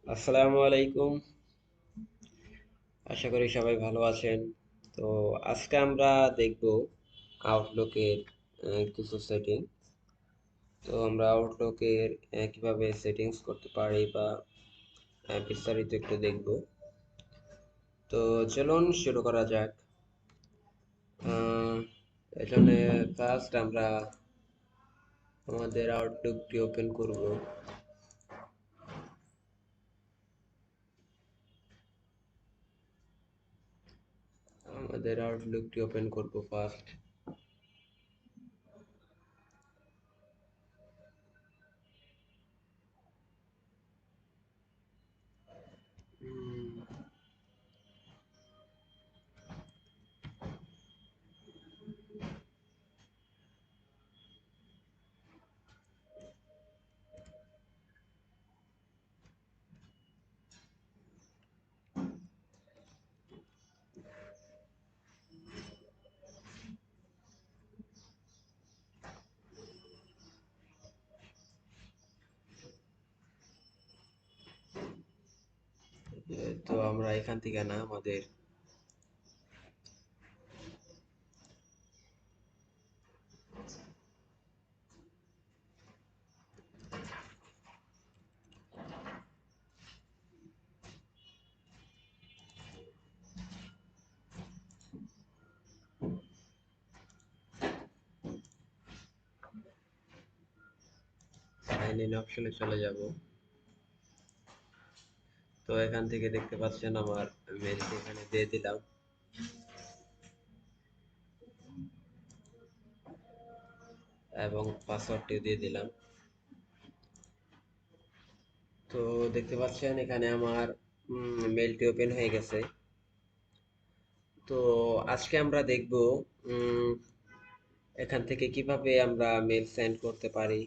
আসসালামু আলাইকুম। আশা করি সবাই ভালো আছেন। তো আজকে আমরা দেখব আউটলুকের কিছু সেটিং। তো আমরা আউটলুকের কিভাবে সেটিংস করতে পারি বা বিস্তারিত একটু দেখব। তো চলুন শুরু করা যাক। আহ, এজন্য ফার্স্ট আমরা আমাদের আউটলুকটি ওপেন করব। আমাদের আউটলুকটি ওপেন করব ফার্স্ট। তো আমরা এখান থেকে না আমাদের সাইন ইন অপশনে চলে যাব। তো এখান থেকে দেখতে পাচ্ছেন আমার মেলটি এখানে দিয়ে দিলাম এবং পাসওয়ার্ডটিও দিয়ে দিলাম। তো দেখতে পাচ্ছেন এখানে আমার মেলটি ওপেন হয়ে গেছে। তো আজকে আমরা দেখব উম, এখান থেকে কিভাবে আমরা মেল সেন্ড করতে পারি,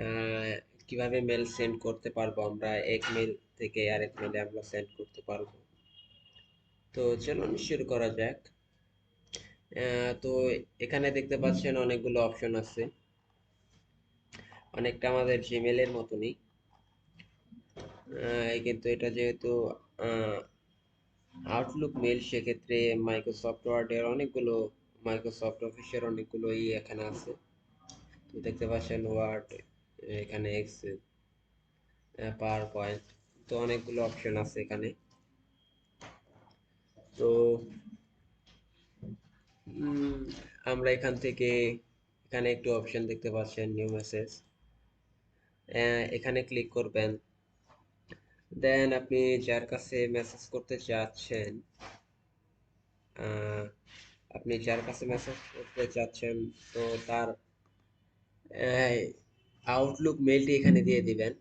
আহ, কিভাবে মেল সেন্ড করতে পারবো, আমরা এক মেল থেকে আরেক মেলে আমরা সেন্ড করতে পারবো। তো চলুন শুরু করা যাক। তো এখানে দেখতে পাচ্ছেন অনেকগুলো অপশন আছে, অনেকটা আমাদের জিমেলের মতনই। কিন্তু এটা যেহেতু আউটলুক মেল, সেক্ষেত্রে মাইক্রোসফট ওয়ার্ডের অনেকগুলো, মাইক্রোসফট অফিসের অনেকগুলো এখানে আছে। তো দেখতে পাচ্ছেন ওয়ার্ড, এখানে এক্সেল, পাওয়ার পয়েন্ট, তো অনেকগুলো অপশন আছে এখানে। তো উম, আমরা এখান থেকে এখানে একটু অপশন দেখতে পাচ্ছেন নিউ মেসেজ, এখানে ক্লিক করবেন। দেন আপনি যার কাছে মেসেজ করতে চাচ্ছেন, আহ, আপনি যার কাছে মেসেজ করতে চাচ্ছেন, তো তার আউটলুক মেলটি এখানে দিয়ে দিবেন।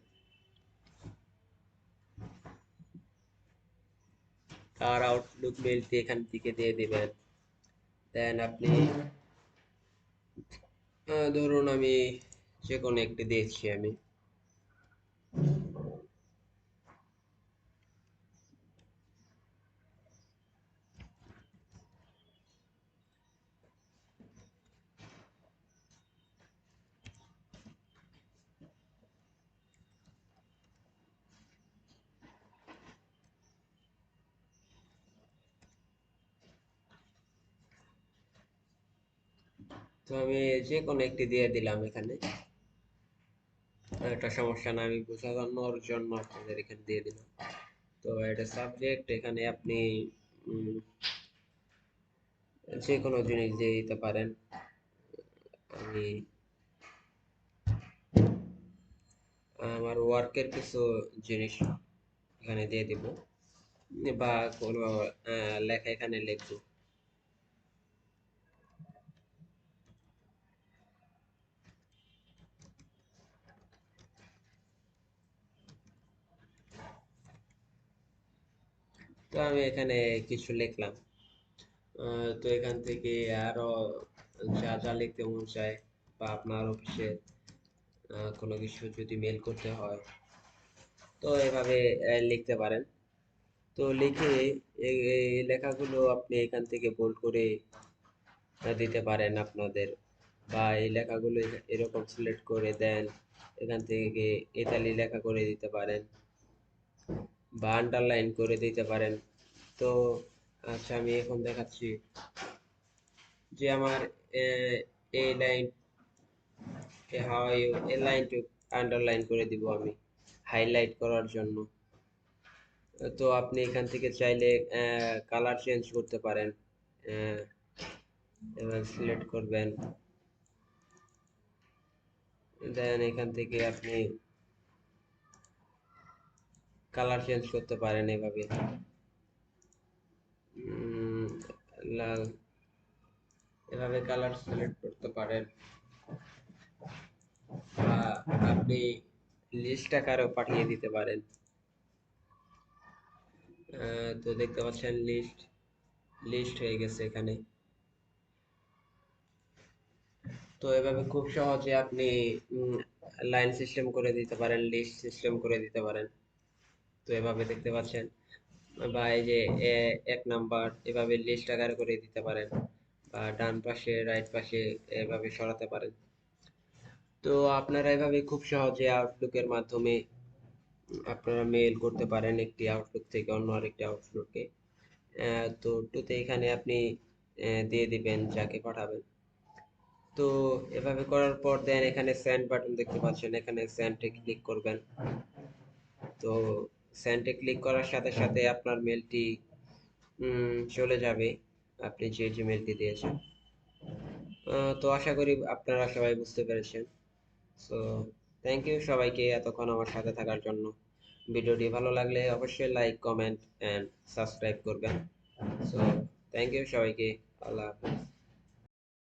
তার আউটলুক মেলটি এখান থেকে দিয়ে দিবেন। দেন আপনি ধরুন আমি যে কোনো একটি দিয়েছি আমি। তো আমি যে কোনো একটি দিয়ে দিলাম এখানে, একটা সমস্যা না, আমি বোঝানোর জন্য আপনাদের এখানে দিয়ে দিলাম। তো এটা সাবজেক্ট, এখানে আপনি উম, যে কোনো জিনিস দিয়ে দিতে পারেন। আমি আমার ওয়ার্কের কিছু জিনিস এখানে দিয়ে দিব, বা কোনো লেখা এখানে লিখবো। তো আমি এখানে কিছু লিখলাম। তো এখান থেকে আরো যা যা লিখতে মন চায়, বা আপনার অফিসে কোনো কিছু যদি মেল করতে হয়, তো এভাবে লিখতে পারেন। তো লিখে এই লেখাগুলো আপনি এখান থেকে বোল্ড করে দিতে পারেন আপনাদের বা এই লেখাগুলো এরকম সিলেক্ট করে দেন, এখান থেকে ইতালি লেখা করে দিতে পারেন বা আন্ডারলাইন করে দিতে পারেন। তো আচ্ছা, আমি এখন দেখাচ্ছি যে আমার এই লাইন হাউ ইউ এই লাইনটু আন্ডারলাইন করে দিব আমি হাইলাইট করার জন্য। তো আপনি এখান থেকে চাইলে কালার চেঞ্জ করতে পারেন। আহ, এবার সিলেক্ট করবেন, দেন এখান থেকে আপনি কালার চেঞ্জ করতে পারেন এভাবে। উম, লাল, এভাবে কালার সিলেক্ট করতে পারেন, বা আপনি লিস্ট আকারেও পাঠিয়ে দিতে পারেন। তো দেখতে পাচ্ছেন লিস্ট লিস্ট হয়ে গেছে এখানে। তো এভাবে খুব সহজে আপনি লাইন সিস্টেম করে দিতে পারেন, লিস্ট সিস্টেম করে দিতে পারেন। তো এভাবে দেখতে পাচ্ছেন, বা এই যে এক নাম্বার এভাবে লিস্ট আকারে করে দিতে পারেন, বা ডান পাশে রাইট পাশে এভাবে সরাতে পারেন। তো আপনারা এভাবে খুব সহজে আউটলুকের মাধ্যমে আপনারা মেইল করতে পারেন একটি আউটলুক থেকে অন্য আরেকটি আউটলুকে। তো টুতে এখানে আপনি দিয়ে দিবেন যাকে পাঠাবেন। তো এভাবে করার পর দেন এখানে সেন্ড বাটন দেখতে পাচ্ছেন, এখানে সেন্ডে ক্লিক করবেন। তো সেন্ডে ক্লিক করার সাথে সাথে আপনার মেলটি চলে যাবে, আপনি যে জিমেলটি দিয়েছেন। তো আশা করি আপনারা সবাই বুঝতে পেরেছেন। সো থ্যাংক ইউ সবাইকে এতক্ষণ আমার সাথে থাকার জন্য। ভিডিওটি ভালো লাগলে অবশ্যই লাইক, কমেন্ট অ্যান্ড সাবস্ক্রাইব করবেন। সো থ্যাংক ইউ সবাইকে। আল্লাহ হাফেজ।